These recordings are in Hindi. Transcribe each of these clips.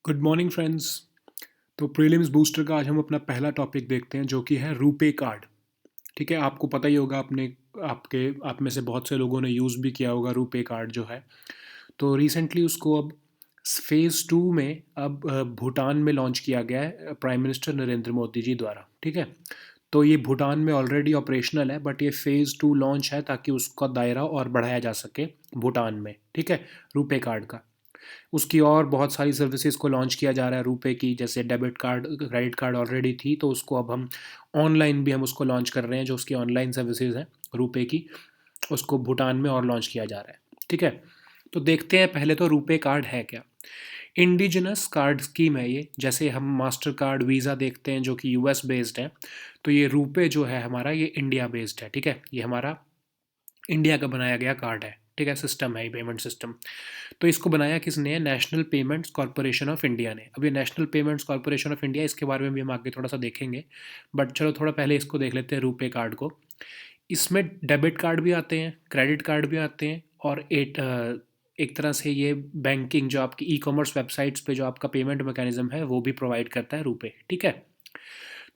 Good morning friends. तो प्रीलिम्स बूस्टर का आज हम अपना पहला टॉपिक देखते हैं जो कि है रुपे कार्ड। ठीक है, आपको पता ही होगा, आप में से बहुत से लोगों ने यूज़ भी किया होगा रुपे कार्ड जो है। तो रिसेंटली उसको अब फेज़ टू में अब भूटान में लॉन्च किया गया है प्राइम मिनिस्टर नरेंद्र मोदी जी द्वारा। ठीक है, तो ये भूटान में ऑलरेडी ऑपरेशनल है, बट ये फ़ेज़ टू लॉन्च है ताकि उसका दायरा और बढ़ाया जा सके भूटान में। ठीक है, रुपे कार्ड का उसकी और बहुत सारी सर्विसेज को लॉन्च किया जा रहा है रुपए की, जैसे debit card, credit card already थी, तो उसको अब हम ऑनलाइन भी हम उसको लॉन्च कर रहे हैं। जो उसकी ऑनलाइन सर्विसेज हैं रुपए की, उसको भूटान में और लॉन्च किया जा रहा है। ठीक है, तो देखते हैं पहले तो रुपे कार्ड है क्या। इंडिजिनस कार्ड स्कीम है ये। जैसे हम मास्टर कार्ड, वीज़ा देखते हैं जो कि यूएस बेस्ड है, तो ये रुपे जो है हमारा, ये इंडिया बेस्ड है। ठीक है, ये हमारा इंडिया का बनाया गया कार्ड है। ठीक है, सिस्टम है, पेमेंट सिस्टम। तो इसको बनाया किसने है? National payments corporation of India ने। अब ये national payments corporation of India, इसके बारे में भी हम आगे थोड़ा सा देखेंगे, बट चलो थोड़ा पहले इसको देख लेते हैं रुपे कार्ड को। इसमें डेबिट कार्ड भी आते हैं, क्रेडिट कार्ड भी आते हैं, और एक तरह से ये बैंकिंग, जो आपकी ई कॉमर्स वेबसाइट्स पे जो आपका पेमेंट मैकेनिज्म है वो भी प्रोवाइड करता है रुपे। ठीक है,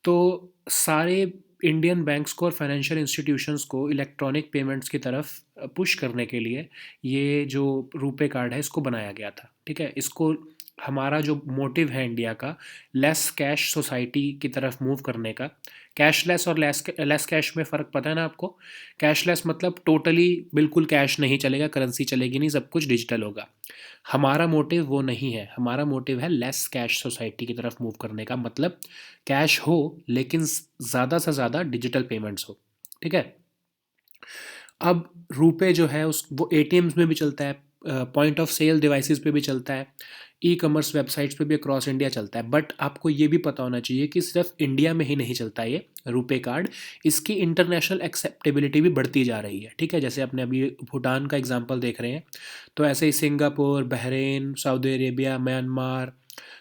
तो सारे इंडियन बैंक्स को और फाइनेंशियल इंस्टीट्यूशंस को इलेक्ट्रॉनिक पेमेंट्स की तरफ पुश करने के लिए ये जो रुपे कार्ड है इसको बनाया गया था। ठीक है, इसको हमारा जो मोटिव है इंडिया का, लेस कैश सोसाइटी की तरफ मूव करने का। कैशलेस और लेस लेस कैश में फ़र्क पता है ना आपको? कैशलेस मतलब टोटली बिल्कुल कैश नहीं चलेगा, करेंसी चलेगी नहीं, सब कुछ डिजिटल होगा। हमारा मोटिव वो नहीं है, हमारा मोटिव है लेस कैश सोसाइटी की तरफ मूव करने का। मतलब कैश हो लेकिन ज़्यादा से ज़्यादा डिजिटल पेमेंट्स हो। ठीक है, अब रुपए जो है उस वो एटीएम्स में भी चलता है, पॉइंट ऑफ सेल डिवाइसेस पे भी चलता है, ई कॉमर्स वेबसाइट्स पे भी अक्रॉस इंडिया चलता है। बट आपको ये भी पता होना चाहिए कि सिर्फ इंडिया में ही नहीं चलता ये रुपे कार्ड, इसकी इंटरनेशनल एक्सेप्टेबिलिटी भी बढ़ती जा रही है। ठीक है, जैसे अपने अभी भूटान का एग्जांपल देख रहे हैं, तो ऐसे ही Singapore, Bahrain, Saudi Arabia, Myanmar,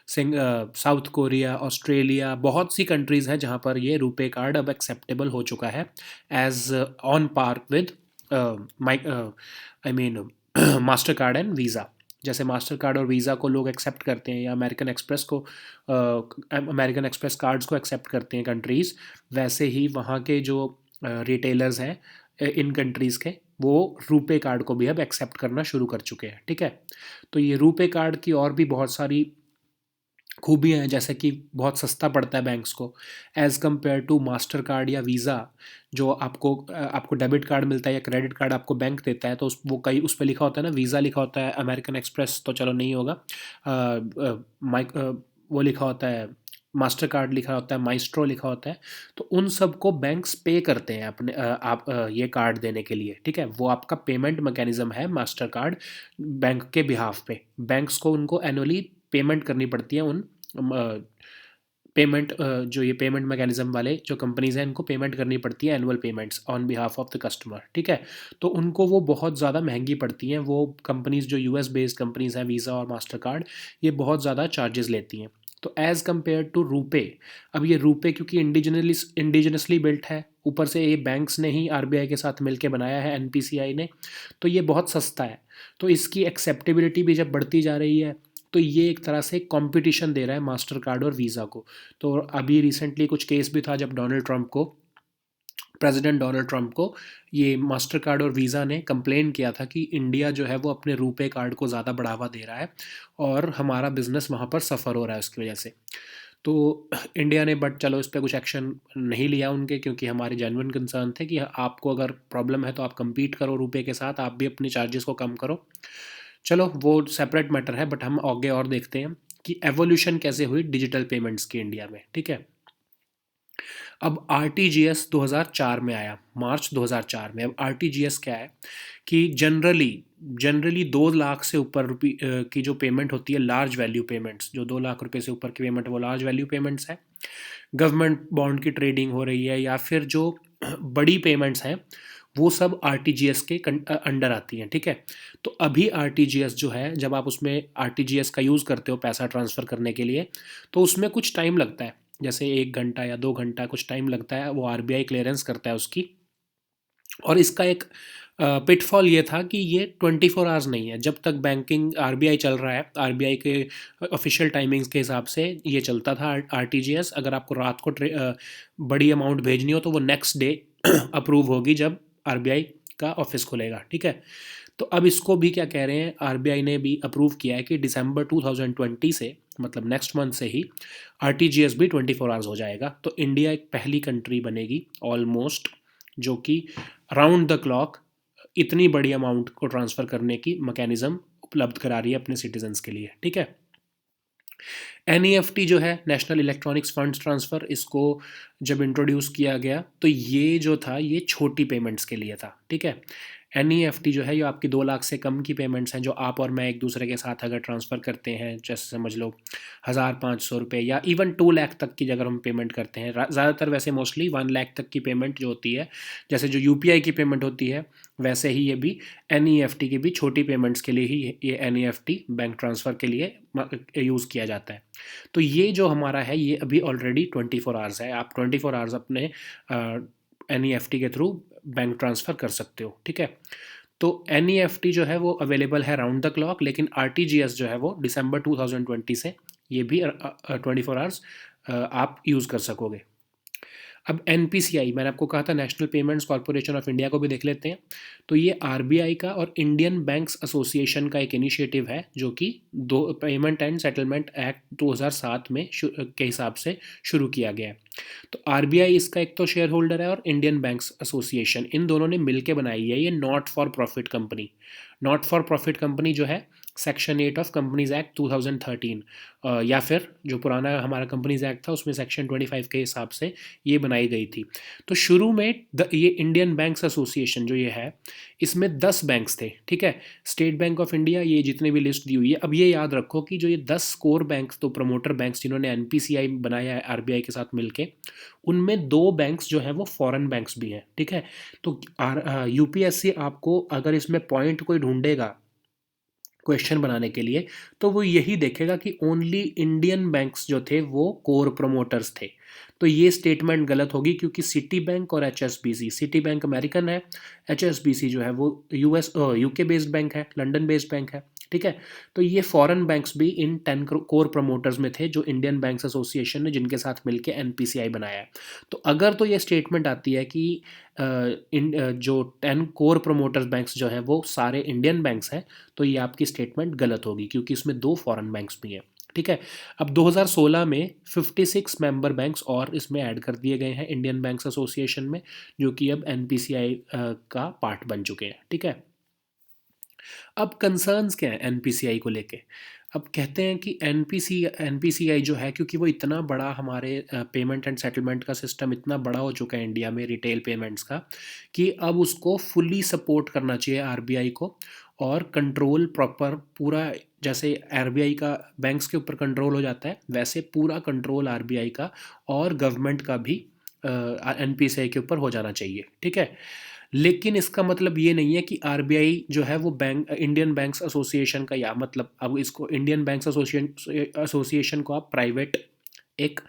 South Korea, Australia, बहुत सी कंट्रीज़ हैं जहाँ पर ये रुपे कार्ड अब एक्सेप्टेबल हो चुका है as on par with I mean Mastercard and Visa. जैसे मास्टर कार्ड और वीज़ा को लोग एक्सेप्ट करते हैं, या अमेरिकन एक्सप्रेस को, अमेरिकन एक्सप्रेस कार्ड्स को एक्सेप्ट करते हैं कंट्रीज़, वैसे ही वहाँ के जो रिटेलर्स हैं इन कंट्रीज़ के, वो रुपे कार्ड को भी अब एक्सेप्ट करना शुरू कर चुके हैं। ठीक है, तो ये रुपे कार्ड की और भी बहुत सारी खूबियाँ हैं, जैसे कि बहुत सस्ता पड़ता है बैंक्स को as compared to Mastercard या वीज़ा। जो आपको डेबिट कार्ड मिलता है या क्रेडिट कार्ड आपको बैंक देता है, तो वो कई उस पे लिखा होता है ना, वीज़ा लिखा होता है, अमेरिकन एक्सप्रेस तो चलो नहीं होगा, वो लिखा होता है, मास्टर कार्ड लिखा होता है, माइस्ट्रो लिखा होता है। तो उन सब को बैंक्स पे करते हैं अपने ये कार्ड देने के लिए। ठीक है, वो आपका पेमेंट मैकेनिज्म है मास्टर कार्ड, बैंक के बिहाफ पे बैंक्स को उनको एनुअली पेमेंट करनी पड़ती है। उन पेमेंट जो ये पेमेंट मैकेनिज्म वाले जो कंपनीज़ हैं, इनको पेमेंट करनी पड़ती है, annual payments on behalf of the customer. ठीक है, तो उनको वो बहुत ज़्यादा महंगी पड़ती हैं। वो कंपनीज़ जो यूएस बेस्ड कंपनीज़ हैं, वीज़ा और मास्टर कार्ड, ये बहुत ज़्यादा चार्जेस लेती हैं। तो एज़ कम्पेयर टू रुपे, अब ये रुपे क्योंकि इंडिजिनसली बिल्ट है, ऊपर से ये बैंक्स ने ही आरबीआई के साथ मिलकर बनाया है, एनपीसीआई ने, तो ये बहुत सस्ता है। तो इसकी एक्सेप्टेबिलिटी भी जब बढ़ती जा रही है, तो ये एक तरह से कंपटीशन दे रहा है मास्टर कार्ड और वीज़ा को। तो अभी रिसेंटली कुछ केस भी था, जब प्रेसिडेंट डोनाल्ड ट्रंप को ये मास्टर कार्ड और वीज़ा ने कंप्लेन किया था कि इंडिया जो है वो अपने रुपे कार्ड को ज़्यादा बढ़ावा दे रहा है और हमारा बिजनेस वहाँ पर सफ़र हो रहा है उसकी वजह से। तो इंडिया ने, बट चलो इस पर कुछ एक्शन नहीं लिया उनके, क्योंकि हमारे जेन्युइन कंसर्न थे कि आपको अगर प्रॉब्लम है तो आप compete करो रुपए के साथ, आप भी अपने चार्जेस को कम करो। चलो वो सेपरेट मैटर है, बट हम आगे और देखते हैं कि एवोल्यूशन कैसे हुई डिजिटल पेमेंट्स की इंडिया में। ठीक है, अब आर टी जी एस 2004 में आया, मार्च 2004 में। अब आर टी जी एस क्या है कि जनरली जनरली 2 लाख से ऊपर की जो पेमेंट होती है, लार्ज वैल्यू पेमेंट्स, जो 2 लाख रुपए से ऊपर की पेमेंट है, वो लार्ज वैल्यू पेमेंट्स है। गवर्नमेंट बॉन्ड की ट्रेडिंग हो रही है, या फिर जो बड़ी पेमेंट्स हैं, वो सब आर टी जी एस के अंडर आती हैं। ठीक है, तो अभी आर टी जी एस जो है, जब आप उसमें आर टी जी एस का यूज़ करते हो पैसा ट्रांसफ़र करने के लिए, तो उसमें कुछ टाइम लगता है, जैसे 1 घंटा या 2 घंटा कुछ टाइम लगता है, वो आरबीआई क्लियरेंस करता है उसकी। और इसका एक पिटफॉल ये था कि ये 24 आवर्स नहीं है। जब तक बैंकिंग आरबीआई चल रहा है, आरबीआई के ऑफिशियल टाइमिंग्स के हिसाब से ये चलता था आरटीजीएस। अगर आपको रात को बड़ी अमाउंट भेजनी हो तो वो नेक्स्ट डे अप्रूव होगी जब आरबीआई का ऑफिस खुलेगा, ठीक है। तो अब इसको भी क्या कह रहे हैं, आरबीआई ने भी अप्रूव किया है कि दिसंबर 2020 से, मतलब नेक्स्ट मंथ से ही आरटीजीएस भी 24 आवर्स हो जाएगा। तो इंडिया एक पहली कंट्री बनेगी ऑलमोस्ट जो कि राउंड द क्लॉक इतनी बड़ी अमाउंट को ट्रांसफ़र करने की मैकेनिज़्म उपलब्ध करा रही है अपने सिटीजन्स के लिए, ठीक है। एनईएफटी जो है, नेशनल इलेक्ट्रॉनिक्स फंड्स ट्रांसफ़र, इसको जब इंट्रोड्यूस किया गया तो ये जो था ये छोटी पेमेंट्स के लिए था, ठीक है। एनईएफटी जो है ये आपकी 2 लाख से कम की पेमेंट्स हैं जो आप और मैं एक दूसरे के साथ अगर ट्रांसफ़र करते हैं, जैसे समझ लो 1,500 रुपये या इवन 2 लाख तक की अगर हम पेमेंट करते हैं, ज़्यादातर वैसे मोस्टली 1 लाख तक की पेमेंट जो होती है, जैसे जो यूपीआई की पेमेंट होती है वैसे ही ये भी एनईएफटी की भी छोटी पेमेंट्स के लिए ही ये एनईएफटी बैंक ट्रांसफ़र के लिए यूज़ किया जाता है। तो ये जो हमारा है ये अभी ऑलरेडी 24 आवर्स है। आप 24 आवर्स अपने एनईएफटी के थ्रू बैंक ट्रांसफ़र कर सकते हो, ठीक है। तो एनईएफटी जो है वो अवेलेबल है राउंड द क्लॉक, लेकिन आरटीजीएस जो है वो दिसंबर 2020 से ये भी 24 आवर्स आप यूज़ कर सकोगे। अब एनपीसीआई, मैंने आपको कहा था national payments corporation of India, को भी देख लेते हैं। तो ये आरबीआई का और इंडियन बैंक्स एसोसिएशन का एक इनिशिएटिव है जो कि दो पेमेंट एंड सेटलमेंट एक्ट 2007 में के हिसाब से शुरू किया गया है। तो आरबीआई इसका एक तो शेयर होल्डर है और इंडियन बैंक्स एसोसिएशन, इन दोनों ने मिलकर बनाई है ये not for profit company. Not for profit company जो है सेक्शन 8 ऑफ कंपनीज एक्ट 2013, या फिर जो पुराना हमारा कंपनीज एक्ट था उसमें सेक्शन 25 के हिसाब से ये बनाई गई थी। तो शुरू में ये इंडियन बैंक्स एसोसिएशन जो ये है इसमें 10 बैंक्स थे, ठीक है। स्टेट बैंक ऑफ इंडिया, ये जितने भी लिस्ट दी हुई है। अब ये याद रखो कि जो ये 10 कोर बैंक्स, तो प्रमोटर बैंक्स जिन्होंने एनपीसीआई बनाया है आरबीआई के साथ मिलके, उनमें 2 बैंक्स जो हैं वो फॉरेन बैंक्स भी हैं, ठीक है। तो यूपीएससी आपको अगर इसमें पॉइंट कोई ढूंढेगा क्वेश्चन बनाने के लिए तो वो यही देखेगा कि ओनली इंडियन बैंक्स जो थे वो कोर प्रमोटर्स थे। तो ये स्टेटमेंट गलत होगी क्योंकि सिटी बैंक और एचएसबीसी, सिटी बैंक अमेरिकन है, एचएसबीसी जो है वो यूके बेस्ड बैंक है, लंदन बेस्ड बैंक है, ठीक है। तो ये फॉरेन बैंक्स भी इन 10 कोर प्रमोटर्स में थे जो इंडियन बैंक्स एसोसिएशन ने जिनके साथ मिलकर एनपीसीआई बनाया है। तो अगर तो ये स्टेटमेंट आती है कि जो 10 कोर प्रमोटर्स बैंक्स जो हैं वो सारे इंडियन बैंक्स हैं, तो ये आपकी स्टेटमेंट गलत होगी क्योंकि इसमें 2 फॉरेन बैंक्स भी हैं, ठीक है। अब 2016 में 56 मेंबर बैंक्स और इसमें ऐड कर दिए गए हैं इंडियन बैंक्स एसोसिएशन में, जो कि अब एनपीसीआई का पार्ट बन चुके हैं, ठीक है। अब कंसर्न्स क्या हैं एनपीसीआई को लेके। अब कहते हैं कि एनपीसीआई जो है, क्योंकि वो इतना बड़ा हमारे पेमेंट एंड सेटलमेंट का सिस्टम इतना बड़ा हो चुका है इंडिया में रिटेल पेमेंट्स का, कि अब उसको फुली सपोर्ट करना चाहिए आरबीआई को, और कंट्रोल प्रॉपर पूरा, जैसे आरबीआई का बैंक्स के ऊपर कंट्रोल हो जाता है वैसे पूरा कंट्रोल आरबीआई का और गवर्नमेंट का भी एनपीसीआई के ऊपर हो जाना चाहिए, ठीक है। लेकिन इसका मतलब ये नहीं है कि आरबीआई जो है वो बैंक इंडियन बैंक्स एसोसिएशन का, या मतलब अब इसको इंडियन बैंक्स एसोसिएशन को आप प्राइवेट एक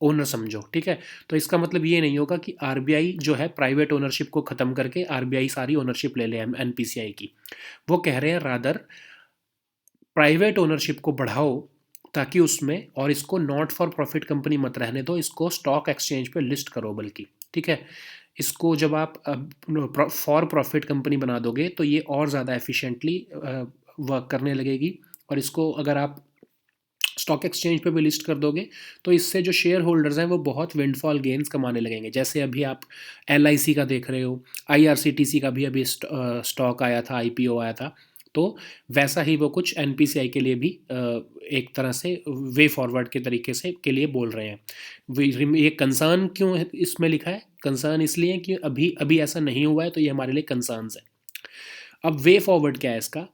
ओनर समझो, ठीक है। तो इसका मतलब ये नहीं होगा कि आरबीआई जो है प्राइवेट ओनरशिप को ख़त्म करके आरबीआई सारी ओनरशिप ले ले एनपीसीआई की। वो कह रहे हैं रादर प्राइवेट ओनरशिप को बढ़ाओ ताकि उसमें, और इसको नॉट फॉर प्रॉफिट कंपनी मत रहने दो, इसको स्टॉक एक्सचेंज पे लिस्ट करो बल्कि, ठीक है। इसको जब आप फॉर प्रॉफिट कंपनी बना दोगे तो ये और ज़्यादा एफिशिएंटली वर्क करने लगेगी, और इसको अगर आप स्टॉक एक्सचेंज पे भी लिस्ट कर दोगे तो इससे जो शेयर होल्डर्स हैं वो बहुत विंडफॉल गेन्स कमाने लगेंगे। जैसे अभी आप एलआईसी का देख रहे हो, आईआरसीटीसी का भी अभी स्टॉक आया था, आईपीओ आया था, तो वैसा ही वो कुछ एनपीसीआई के लिए भी एक तरह से वे फॉरवर्ड के तरीके से के लिए बोल रहे हैं। ये कंसर्न क्यों है इसमें लिखा है, कंसर्न इसलिए कि अभी अभी ऐसा नहीं हुआ है, तो ये हमारे लिए कंसर्न्स है। अब वे फॉरवर्ड क्या है इसका,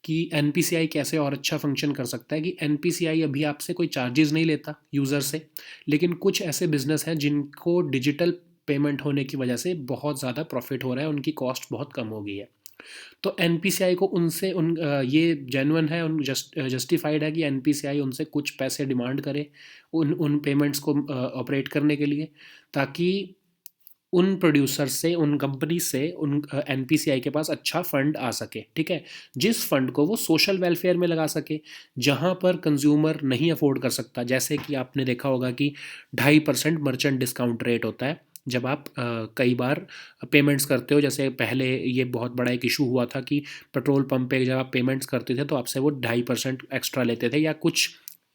कि एनपीसीआई कैसे और अच्छा फंक्शन कर सकता है, कि एनपीसीआई अभी आपसे कोई चार्जेस नहीं लेता यूज़र से, लेकिन कुछ ऐसे बिजनेस हैं जिनको डिजिटल पेमेंट होने की वजह से बहुत ज़्यादा प्रॉफिट हो रहा है, उनकी कॉस्ट बहुत कम हो गई है। तो एनपीसीआई को उनसे ये जेन्युइन है, जस्टिफाइड है कि एनपीसीआई उनसे कुछ पैसे डिमांड करे उन पेमेंट्स को ऑपरेट करने के लिए, ताकि उन प्रोड्यूसर से, उन कंपनी से, उन एनपीसीआई के पास अच्छा फंड आ सके, ठीक है, जिस फंड को वो सोशल वेलफेयर में लगा सके, जहाँ पर कंज्यूमर नहीं अफोर्ड कर सकता। जैसे कि आपने देखा होगा कि 2.5% मर्चेंट डिस्काउंट रेट होता है जब आप कई बार पेमेंट्स करते हो। जैसे पहले ये बहुत बड़ा एक इशू हुआ था कि पेट्रोल पंप पे जब आप पेमेंट्स करते थे तो आपसे वो 2.5% एक्स्ट्रा लेते थे, या कुछ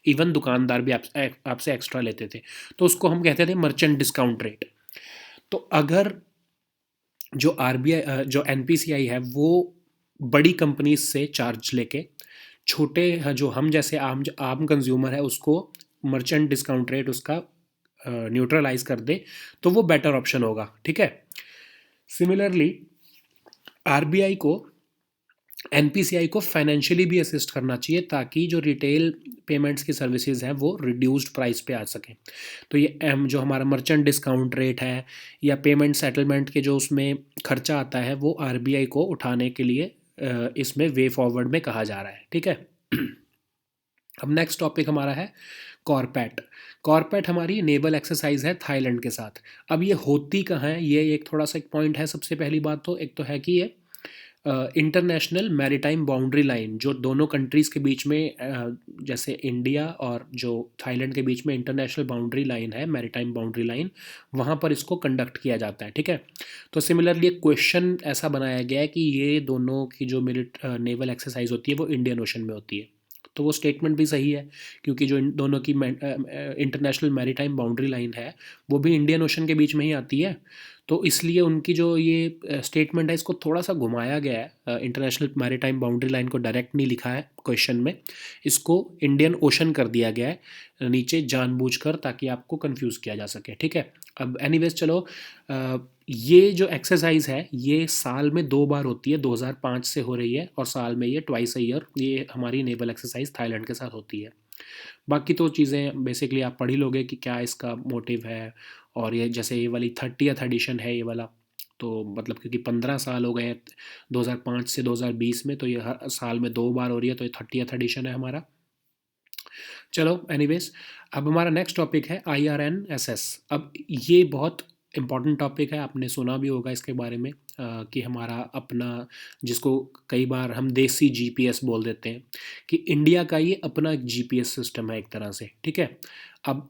इवन दुकानदार भी आपसे एक्स्ट्रा लेते थे, तो उसको हम कहते थे मर्चेंट डिस्काउंट रेट। तो अगर जो आरबीआई, जो एनपीसीआई है, वो बड़ी कंपनीज से चार्ज लेके छोटे जो हम जैसे आम आम कंज्यूमर है उसको मर्चेंट डिस्काउंट रेट उसका न्यूट्रलाइज कर दे, तो वो बेटर ऑप्शन होगा, ठीक है। सिमिलरली आरबीआई को एनपीसीआई को फाइनेंशियली भी असिस्ट करना चाहिए, ताकि जो रिटेल पेमेंट्स की सर्विसेज हैं वो रिड्यूस्ड प्राइस पे आ सकें। तो ये जो हमारा मर्चेंट डिस्काउंट रेट है या पेमेंट सेटलमेंट के जो उसमें खर्चा आता है, वो आरबीआई को उठाने के लिए इसमें वे फॉरवर्ड में कहा जा रहा है, ठीक है। अब नेक्स्ट टॉपिक हमारा है कॉर्पेट। कॉर्पेट हमारी नेवल एक्सरसाइज है थाईलैंड के साथ। अब ये होती कहाँ है, ये एक थोड़ा सा एक पॉइंट है। सबसे पहली बात तो एक तो है कि ये इंटरनेशनल मैरीटाइम बाउंड्री लाइन जो दोनों कंट्रीज़ के बीच में, जैसे इंडिया और जो थाईलैंड के बीच में इंटरनेशनल बाउंड्री लाइन है, मैरीटाइम बाउंड्री लाइन, वहाँ पर इसको कंडक्ट किया जाता है, ठीक है। तो सिमिलरली एक क्वेश्चन ऐसा बनाया गया है कि ये दोनों की जो नेवल एक्सरसाइज होती है वो इंडियन ओशन में होती है। तो वो स्टेटमेंट भी सही है, क्योंकि जो इन दोनों की इंटरनेशनल मैरीटाइम बाउंड्री लाइन है वो भी इंडियन ओशन के बीच में ही आती है। तो इसलिए उनकी जो ये स्टेटमेंट है इसको थोड़ा सा घुमाया गया है। इंटरनेशनल मैरीटाइम बाउंड्री लाइन को डायरेक्ट नहीं लिखा है क्वेश्चन में, इसको इंडियन ओशन कर दिया गया है नीचे जानबूझकर, ताकि आपको कंफ्यूज किया जा सके, ठीक है। अब एनीवेज चलो, ये जो एक्सरसाइज है ये साल में 2 बार होती है, 2005 से हो रही है, और साल में ये ट्वाइस अ ईयर ये हमारी नेवल एक्सरसाइज थाईलैंड के साथ होती है। बाकी तो चीज़ें बेसिकली आप पढ़ ही लोगे कि क्या इसका मोटिव है। और ये जैसे ये वाली 30th एडिशन है ये वाला, तो मतलब क्योंकि 15 साल हो गए हैं 2005 से 2020 में, तो ये हर साल में 2 बार हो रही है, तो ये 30th एडिशन है हमारा। चलो एनीवेज, अब हमारा नेक्स्ट टॉपिक है IRNSS। अब ये बहुत इम्पॉर्टेंट टॉपिक है, आपने सुना भी होगा इसके बारे में कि हमारा अपना, जिसको कई बार हम देसी जीपीएस बोल देते हैं, कि इंडिया का ये अपना जीपीएस सिस्टम है एक तरह से, ठीक है। अब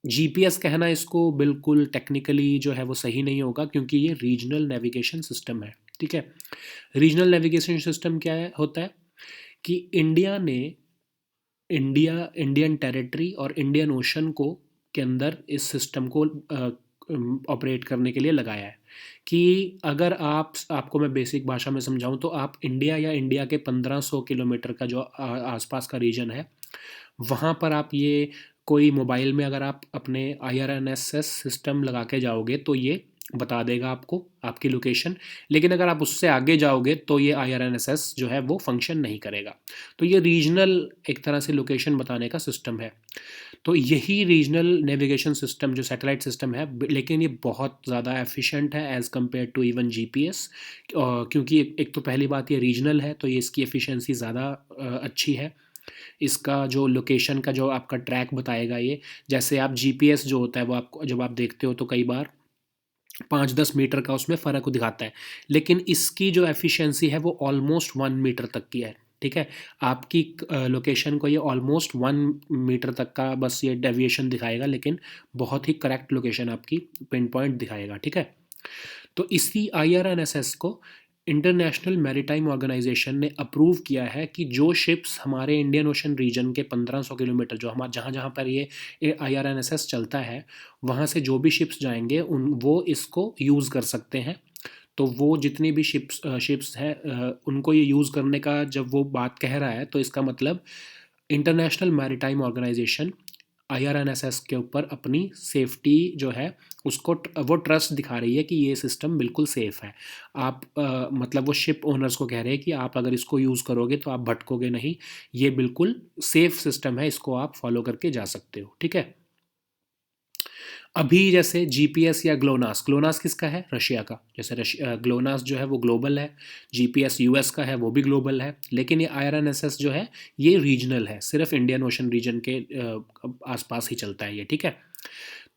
जीपीएस कहना इसको बिल्कुल टेक्निकली जो है वो सही नहीं होगा, क्योंकि ये रीजनल नेविगेशन सिस्टम है, ठीक है। रीजनल नेविगेशन सिस्टम क्या है होता है कि इंडिया ने इंडियन टेरिटरी और इंडियन ओशन को के अंदर इस सिस्टम को ऑपरेट करने के लिए लगाया है। कि अगर आपको मैं बेसिक भाषा में समझाऊं, तो आप इंडिया या इंडिया के 1500 किलोमीटर का जो आसपास का रीजन है, वहाँ पर आप ये कोई मोबाइल में अगर आप अपने IRNSS सिस्टम लगा के जाओगे तो ये बता देगा आपको आपकी लोकेशन। लेकिन अगर आप उससे आगे जाओगे तो ये IRNSS जो है वो फंक्शन नहीं करेगा। तो ये रीजनल एक तरह से लोकेशन बताने का सिस्टम है। तो यही रीजनल नेविगेशन सिस्टम जो सैटेलाइट सिस्टम है, लेकिन ये बहुत ज़्यादा एफिशिएंट है as compared to even GPS. क्योंकि एक तो पहली बात ये रीजनल है, तो ये इसकी एफिशिएंसी ज़्यादा अच्छी है। इसका जो लोकेशन का जो आपका ट्रैक बताएगा ये, जैसे आप जीपीएस जो होता है वो आपको जब आप देखते हो तो कई बार 5-10 मीटर का उसमें फ़र्क दिखाता है, लेकिन इसकी जो एफिशिएंसी है वो ऑलमोस्ट 1 मीटर तक की है, ठीक है। आपकी लोकेशन को ये ऑलमोस्ट 1 मीटर तक का बस ये डेविएशन दिखाएगा, लेकिन बहुत ही करेक्ट लोकेशन आपकी पिन पॉइंट दिखाएगा, ठीक है। तो इसी IRNSS को इंटरनेशनल मैरीटाइम ऑर्गेनाइजेशन ने अप्रूव किया है कि जो शिप्स हमारे इंडियन ओशन रीजन के 1500 किलोमीटर जो हमारे जहाँ जहाँ पर ये IRNSS चलता है, वहाँ से जो भी शिप्स जाएंगे वो इसको यूज़ कर सकते हैं। तो वो जितनी भी शिप्स हैं उनको ये यूज़ करने का जब वो बात कह रहा है, तो इसका मतलब इंटरनेशनल मैरीटाइम ऑर्गेनाइजेशन IRNSS के ऊपर अपनी सेफ्टी जो है उसको वो ट्रस्ट दिखा रही है कि ये सिस्टम बिल्कुल सेफ़ है। आप मतलब वो शिप ओनर्स को कह रहे हैं कि आप अगर इसको यूज़ करोगे तो आप भटकोगे नहीं, ये बिल्कुल सेफ़ सिस्टम है, इसको आप फॉलो करके जा सकते हो, ठीक है। अभी जैसे जीपीएस या ग्लोनास, ग्लोनास किसका है? रशिया का। जैसे ग्लोनास जो है वो ग्लोबल है, जीपीएस यूएस का है वो भी ग्लोबल है, लेकिन ये IRNSS जो है ये रीजनल है, सिर्फ इंडियन ओशन रीजन के आसपास ही चलता है ये, ठीक है।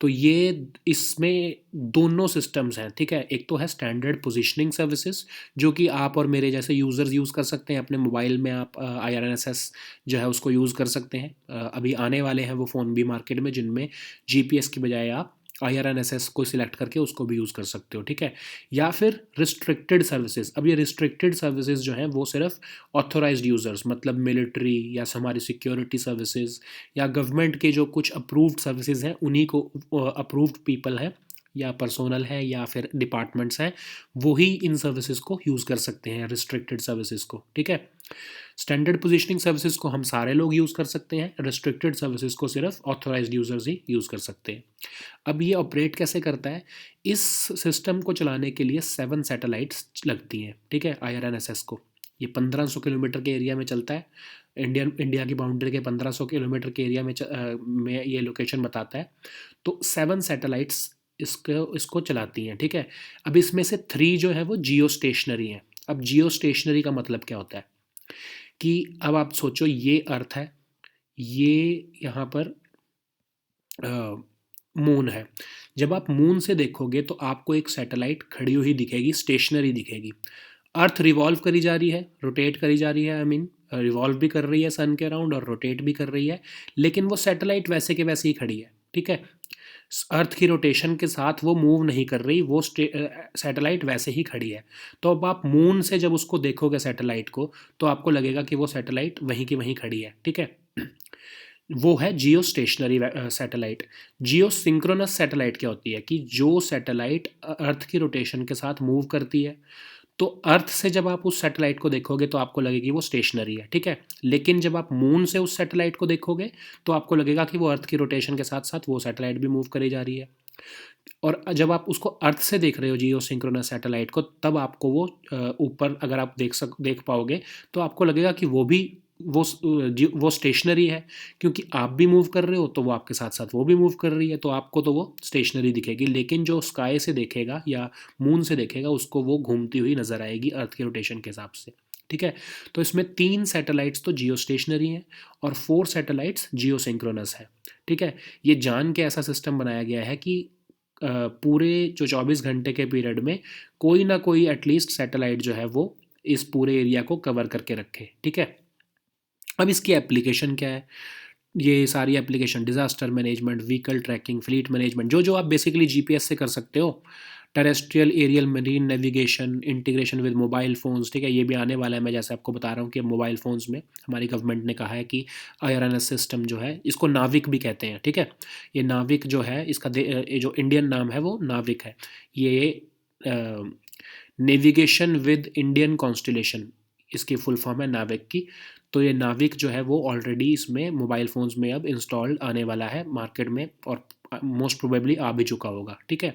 तो ये इसमें दोनों सिस्टम्स हैं, ठीक है। एक तो है स्टैंडर्ड पोजीशनिंग सर्विसेज, जो कि आप और मेरे जैसे यूज़र्स यूज़ कर सकते हैं अपने मोबाइल में। आप IRNSS जो है उसको यूज़ कर सकते हैं। अभी आने वाले हैं वो फ़ोन भी मार्केट में, जिनमें GPS की बजाय आप IRNSS को सिलेक्ट करके उसको भी यूज़ कर सकते हो, ठीक है। या फिर रिस्ट्रिक्टेड सर्विसेज। अब ये रिस्ट्रिक्टेड सर्विसेज जो हैं वो सिर्फ ऑथोराइज्ड यूज़र्स, मतलब मिलिट्री या हमारी सिक्योरिटी सर्विसेज या गवर्नमेंट के जो कुछ अप्रूव्ड सर्विसेज हैं उन्हीं को, अप्रूव्ड पीपल हैं या पर्सोनल है या फिर डिपार्टमेंट्स हैं, वही इन सर्विसेज को यूज़ कर सकते हैं, रिस्ट्रिक्टेड सर्विसेज को, ठीक है। स्टैंडर्ड पोजीशनिंग सर्विसेज को हम सारे लोग यूज़ कर सकते हैं, रिस्ट्रिक्टेड सर्विसेज को सिर्फ ऑथोराइज्ड यूज़र्स ही यूज़ कर सकते हैं। अब ये ऑपरेट कैसे करता है? इस सिस्टम को चलाने के लिए 7 सैटेलाइट्स लगती हैं, ठीक है, IRNSS को। ये 1500 किलोमीटर के एरिया में चलता है। इंडिया की बाउंड्री के 1500 किलोमीटर के एरिया में ये लोकेशन बताता है। तो 7 सैटेलाइट्स इसको चलाती हैं, ठीक है। अब इसमें से 3 जो है वो जियो स्टेशनरी हैं। अब जियो स्टेशनरी का मतलब क्या होता है कि अब आप सोचो, ये अर्थ है, ये यहाँ पर मून है। जब आप मून से देखोगे तो आपको एक सैटेलाइट खड़ी हुई दिखेगी, स्टेशनरी दिखेगी। अर्थ रिवॉल्व करी जा रही है, रोटेट करी जा रही है, आई मीन रिवॉल्व भी कर रही है सन के अराउंड और रोटेट भी कर रही है, लेकिन वो सैटेलाइट वैसे के वैसे ही खड़ी है, ठीक है। अर्थ की रोटेशन के साथ वो मूव नहीं कर रही, वो सैटेलाइट वैसे ही खड़ी है। तो अब आप मून से जब उसको देखोगे सैटेलाइट को, तो आपको लगेगा कि वो सैटेलाइट वहीं की वहीं खड़ी है, ठीक है। वो है जियो स्टेशनरी सैटेलाइट। जियो सिंक्रोनस सैटेलाइट क्या होती है कि जो सैटेलाइट अर्थ की रोटेशन के साथ मूव करती है, तो अर्थ से जब आप उस सैटेलाइट को देखोगे तो आपको लगेगी वो स्टेशनरी है, ठीक है। लेकिन जब आप मून से उस सैटेलाइट को देखोगे तो आपको लगेगा कि वो अर्थ की रोटेशन के साथ साथ वो सैटेलाइट भी मूव करी जा रही है। और जब आप उसको अर्थ से देख रहे हो जियो सिंक्रोनस सैटेलाइट को, तब आपको वो ऊपर अगर आप देख पाओगे तो आपको लगेगा कि वो भी वो स्टेशनरी है, क्योंकि आप भी मूव कर रहे हो तो वो आपके साथ साथ वो भी मूव कर रही है, तो आपको तो वो स्टेशनरी दिखेगी। लेकिन जो स्काई से देखेगा या मून से देखेगा उसको वो घूमती हुई नजर आएगी अर्थ के रोटेशन के हिसाब से, ठीक है। तो इसमें 3 सैटेलाइट्स तो जियो स्टेशनरी हैं और 4 सैटेलाइट्स जियो सिंक्रोनस है, ठीक है। ये जान के ऐसा सिस्टम बनाया गया है कि पूरे जो 24 घंटे के पीरियड में कोई ना कोई एटलीस्ट सैटेलाइट जो है वो इस पूरे एरिया को कवर करके रखे, ठीक है। अब इसकी एप्लीकेशन क्या है? ये सारी application disaster management, vehicle tracking, fleet management, जो जो आप बेसिकली GPS से कर सकते हो, terrestrial aerial marine navigation, integration with mobile phones, ठीक है। ये भी आने वाला है। मैं जैसे आपको बता रहा हूँ कि मोबाइल फ़ोन्स में हमारी गवर्नमेंट ने कहा है कि IRNS सिस्टम जो है, इसको नाविक भी कहते हैं, ठीक है। ये नाविक जो है इसका ये जो इंडियन नाम है वो नाविक है। ये नेविगेशन विद इंडियन कॉन्स्टिलेशन, इसकी फुल फॉर्म है नाविक की। तो ये नाविक जो है वो ऑलरेडी इसमें मोबाइल फ़ोन्स में अब इंस्टॉल्ड आने वाला है मार्केट में, और मोस्ट प्रोबेबली आ भी चुका होगा, ठीक है।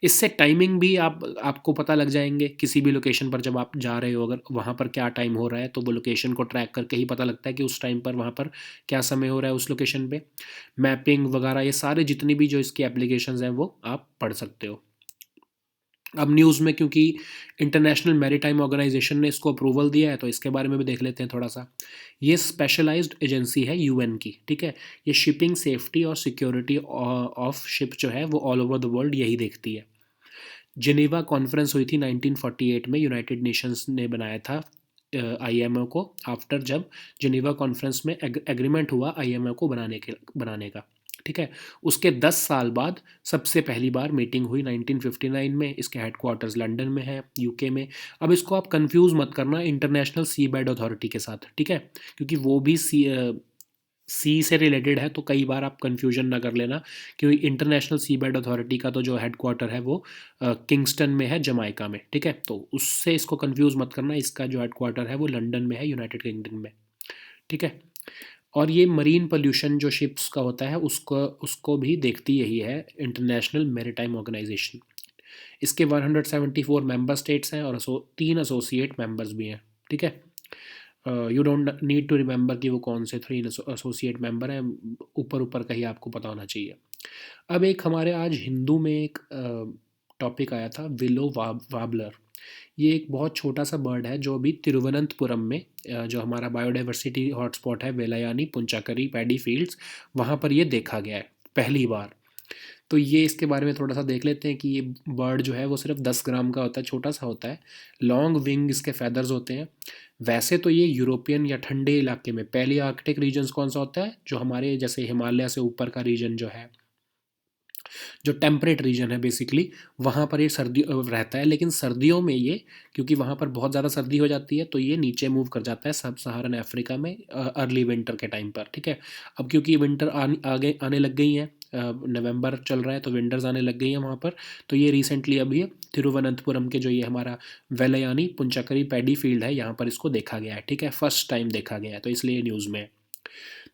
इससे टाइमिंग भी आपको पता लग जाएंगे किसी भी लोकेशन पर जब आप जा रहे हो, अगर वहाँ पर क्या टाइम हो रहा है तो वो लोकेशन को ट्रैक करके ही पता लगता है कि उस टाइम पर वहाँ पर क्या समय हो रहा है उस लोकेशन पे। मैपिंग वगैरह ये सारे जितनी भी जो इसकी एप्लीकेशंस हैं वो आप पढ़ सकते हो। अब न्यूज़ में क्योंकि इंटरनेशनल मैरीटाइम ऑर्गेनाइजेशन ने इसको अप्रूवल दिया है तो इसके बारे में भी देख लेते हैं थोड़ा सा। ये स्पेशलाइज्ड एजेंसी है UN की, ठीक है। ये शिपिंग सेफ्टी और सिक्योरिटी ऑफ शिप जो है वो ऑल ओवर द वर्ल्ड यही देखती है। जिनेवा कॉन्फ्रेंस हुई थी 1948 में, यूनाइटेड नेशंस ने बनाया था IMO को, आफ्टर जब जिनेवा कॉन्फ्रेंस में एग्रीमेंट हुआ IMO को बनाने का, ठीक है। उसके 10 साल बाद सबसे पहली बार मीटिंग हुई 1959 में। इसके हेडक्वार्टर्स लंदन में है, UK में। अब इसको आप कंफ्यूज मत करना इंटरनेशनल सी बेड अथॉरिटी के साथ, ठीक है, क्योंकि वो भी सी से रिलेटेड है, तो कई बार आप कंफ्यूजन ना कर लेना, क्योंकि इंटरनेशनल सी बेड अथॉरिटी का तो जो हेडक्वार्टर है वो किंगस्टन में है, जमाइका में, ठीक है। तो उससे इसको कंफ्यूज मत करना, इसका जो हेडक्वार्टर है वो लंदन में है, यूनाइटेड किंगडम में, ठीक है। और ये मरीन पोल्यूशन जो शिप्स का होता है उसको उसको भी देखती यही है, इंटरनेशनल मैरीटाइम ऑर्गेनाइजेशन। इसके 174 मेंबर स्टेट्स हैं और 3 एसोसिएट मेंबर्स भी हैं, ठीक है। You don't need to remember कि वो कौन से 3 एसोसिएट मेंबर हैं, ऊपर ऊपर का ही आपको पता होना चाहिए। अब एक हमारे आज हिंदू में एक टॉपिक आया था, विलो वाबलर। ये एक बहुत छोटा सा बर्ड है जो अभी तिरुवनंतपुरम में जो हमारा बायोडाइवर्सिटी हॉटस्पॉट है, वेलायानी पुंचाकरी पैडी फील्ड्स, वहाँ पर ये देखा गया है पहली बार। तो ये इसके बारे में थोड़ा सा देख लेते हैं कि ये बर्ड जो है वो सिर्फ 10 ग्राम का होता है, छोटा सा होता है। लॉन्ग विंग इसके फैदर्स होते हैं। वैसे तो ये यूरोपियन या ठंडे इलाके में, पहली आर्कटिक रीजन्स कौन सा होता है, जो हमारे जैसे हिमालय से ऊपर का रीजन जो है, जो टेम्परेट रीजन है बेसिकली, वहाँ पर ये सर्दी रहता है। लेकिन सर्दियों में ये, क्योंकि वहाँ पर बहुत ज़्यादा सर्दी हो जाती है, तो ये नीचे मूव कर जाता है सब सहारन अफ्रीका में अर्ली विंटर के टाइम पर। ठीक है, अब क्योंकि विंटर आगे आने लग गई हैं, नवंबर चल रहा है तो विंटर्स आने लग गई हैं वहाँ पर। तो ये रिसेंटली अभी तिरुवनंतपुरम के जो ये हमारा वेलयानी पुंचाकरी पैडी फील्ड है, यहाँ पर इसको देखा गया है। ठीक है, फर्स्ट टाइम देखा गया है, तो इसलिए न्यूज़ में है।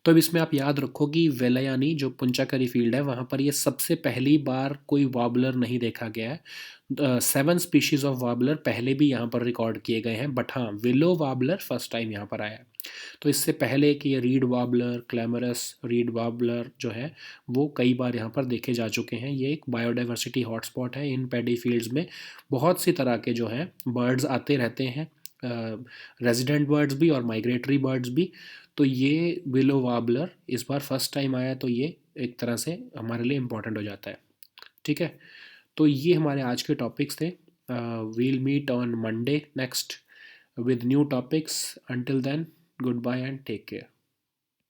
तो अब इसमें आप याद रखो कि वेलायानी जो पुंचाकरी फील्ड है, वहाँ पर ये सबसे पहली बार कोई वार्बलर नहीं देखा गया है। 7 स्पीशीज़ ऑफ वार्बलर पहले भी यहाँ पर रिकॉर्ड किए गए हैं, बट हाँ, विलो वार्बलर फर्स्ट टाइम यहाँ पर आया है। तो इससे पहले कि ये read warbler, clamorous read warbler जो है, वो कई बार यहाँ पर देखे जा चुके हैं। ये एक बायोडाइवर्सिटी हॉटस्पॉट है। इन पैडी फील्ड्स में बहुत सी तरह के जो हैं बर्ड्स आते रहते हैं, रेजिडेंट बर्ड्स भी और माइग्रेटरी बर्ड्स भी। तो ये विलो वार्बलर इस बार फर्स्ट टाइम आया, तो ये एक तरह से हमारे लिए इम्पोर्टेंट हो जाता है। ठीक है, तो ये हमारे आज के टॉपिक्स थे। We'll meet on Monday next with new topics. Until then, goodbye and take care.